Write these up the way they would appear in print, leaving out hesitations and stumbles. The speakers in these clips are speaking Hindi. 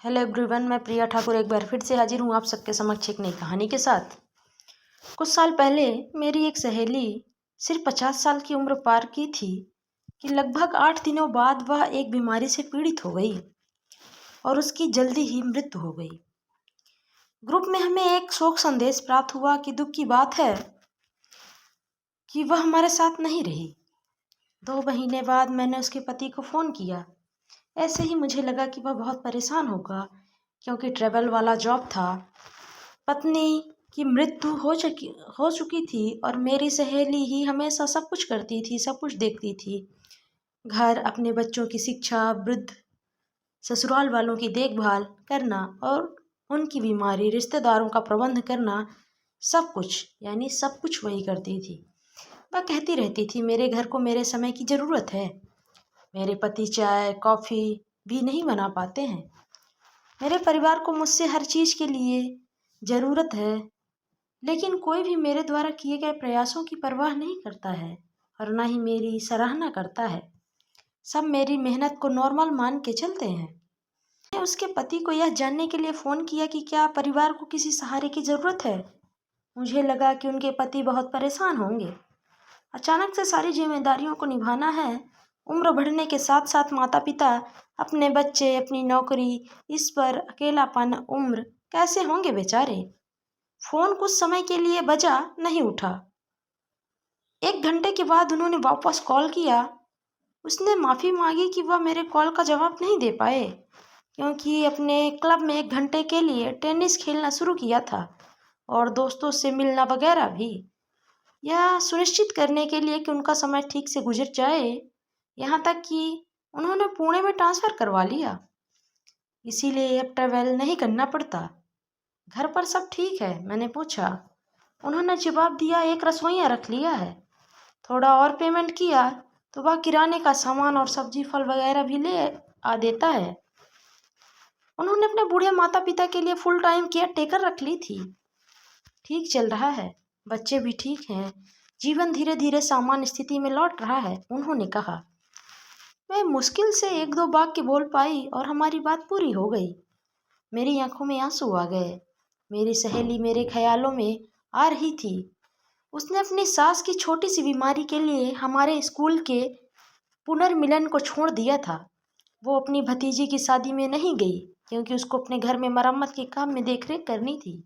हेलो एवरीवन, मैं प्रिया ठाकुर एक बार फिर से हाजिर हूँ आप सबके समक्ष एक नई कहानी के साथ। कुछ साल पहले मेरी एक सहेली सिर्फ 50 साल की उम्र पार की थी कि लगभग 8 दिनों बाद वह एक बीमारी से पीड़ित हो गई और उसकी जल्दी ही मृत्यु हो गई। ग्रुप में हमें एक शोक संदेश प्राप्त हुआ कि दुख की बात है कि वह हमारे साथ नहीं रही। 2 महीने बाद मैंने उसके पति को फ़ोन किया। ऐसे ही मुझे लगा कि वह बहुत परेशान होगा क्योंकि ट्रैवल वाला जॉब था। पत्नी की मृत्यु हो चुकी थी और मेरी सहेली ही हमेशा सब कुछ करती थी, सब कुछ देखती थी। घर, अपने बच्चों की शिक्षा, वृद्ध ससुराल वालों की देखभाल करना और उनकी बीमारी, रिश्तेदारों का प्रबंध करना, सब कुछ वही करती थी। वह कहती रहती थी, मेरे घर को मेरे समय की ज़रूरत है। मेरे पति चाय कॉफ़ी भी नहीं बना पाते हैं। मेरे परिवार को मुझसे हर चीज़ के लिए ज़रूरत है, लेकिन कोई भी मेरे द्वारा किए गए प्रयासों की परवाह नहीं करता है और ना ही मेरी सराहना करता है। सब मेरी मेहनत को नॉर्मल मान के चलते हैं। मैंने उसके पति को यह जानने के लिए फ़ोन किया कि क्या परिवार को किसी सहारे की ज़रूरत है। मुझे लगा कि उनके पति बहुत परेशान होंगे। अचानक से सारी जिम्मेदारियों को निभाना है। उम्र बढ़ने के साथ साथ माता पिता, अपने बच्चे, अपनी नौकरी, इस पर अकेलापन, उम्र कैसे होंगे बेचारे। फ़ोन कुछ समय के लिए बजा, नहीं उठा। 1 घंटे के बाद उन्होंने वापस कॉल किया। उसने माफ़ी मांगी कि वह मेरे कॉल का जवाब नहीं दे पाए क्योंकि अपने क्लब में 1 घंटे के लिए टेनिस खेलना शुरू किया था और दोस्तों से मिलना वगैरह भी। यह सुनिश्चित करने के लिए कि उनका समय ठीक से गुजर जाए, यहाँ तक कि उन्होंने पुणे में ट्रांसफ़र करवा लिया। इसीलिए अब ट्रैवल नहीं करना पड़ता। घर पर सब ठीक है? मैंने पूछा। उन्होंने जवाब दिया, एक रसोइया रख लिया है। थोड़ा और पेमेंट किया तो वह किराने का सामान और सब्जी फल वगैरह भी ले आ देता है। उन्होंने अपने बूढ़े माता पिता के लिए फुल टाइम केयर टेकर रख ली थी। ठीक चल रहा है, बच्चे भी ठीक हैं, जीवन धीरे धीरे सामान्य स्थिति में लौट रहा है, उन्होंने कहा। मैं मुश्किल से 1-2 वाक्य बोल पाई और हमारी बात पूरी हो गई। मेरी आंखों में आंसू आ गए। मेरी सहेली मेरे ख्यालों में आ रही थी। उसने अपनी सास की छोटी सी बीमारी के लिए हमारे स्कूल के पुनर्मिलन को छोड़ दिया था। वो अपनी भतीजी की शादी में नहीं गई क्योंकि उसको अपने घर में मरम्मत के काम में देखरेख करनी थी।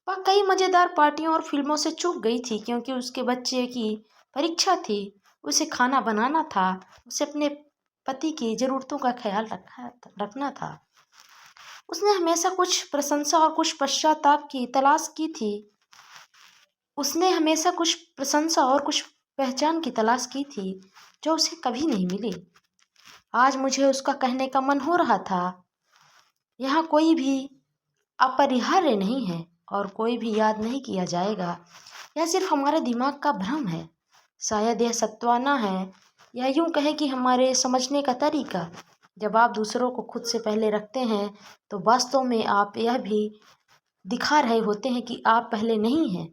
वह कई मज़ेदार पार्टियों और फिल्मों से चूक गई थी क्योंकि उसके बच्चे की परीक्षा थी। उसे खाना बनाना था, उसे अपने पति की ज़रूरतों का ख्याल रखना था। उसने हमेशा कुछ प्रशंसा और कुछ पश्चाताप की तलाश की थी। उसने हमेशा कुछ प्रशंसा और कुछ पहचान की तलाश की थी जो उसे कभी नहीं मिली। आज मुझे उसका कहने का मन हो रहा था, यहाँ कोई भी अपरिहार्य नहीं है और कोई भी याद नहीं किया जाएगा। यह सिर्फ हमारे दिमाग का भ्रम है। शायद यह सत्वाना है या यूँ कहें कि हमारे समझने का तरीका। जब आप दूसरों को खुद से पहले रखते हैं तो वास्तव में आप यह भी दिखा रहे होते हैं कि आप पहले नहीं हैं।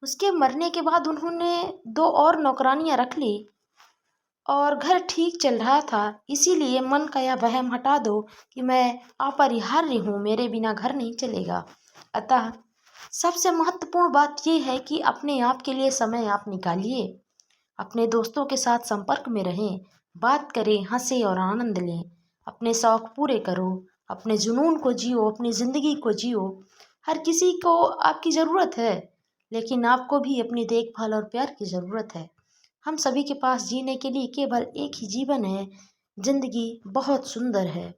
उसके मरने के बाद उन्होंने 2 और नौकरानियां रख ली और घर ठीक चल रहा था। इसीलिए मन का यह वहम हटा दो कि मैं अपरिहार्य हूँ, मेरे बिना घर नहीं चलेगा। अतः सबसे महत्वपूर्ण बात यह है कि अपने आप के लिए समय आप निकालिए। अपने दोस्तों के साथ संपर्क में रहें, बात करें, हंसें और आनंद लें। अपने शौक पूरे करो, अपने जुनून को जियो, अपनी ज़िंदगी को जियो। हर किसी को आपकी ज़रूरत है, लेकिन आपको भी अपनी देखभाल और प्यार की ज़रूरत है। हम सभी के पास जीने के लिए केवल एक ही जीवन है। ज़िंदगी बहुत सुंदर है।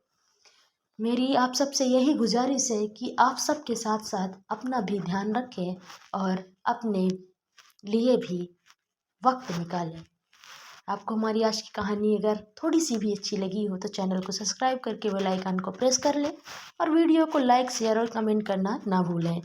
मेरी आप सबसे यही गुजारिश है कि आप सबके साथ साथ अपना भी ध्यान रखें और अपने लिए भी वक्त निकालें। आपको हमारी आज की कहानी अगर थोड़ी सी भी अच्छी लगी हो तो चैनल को सब्सक्राइब करके बेल आइकन को प्रेस कर लें और वीडियो को लाइक, शेयर और कमेंट करना ना भूलें।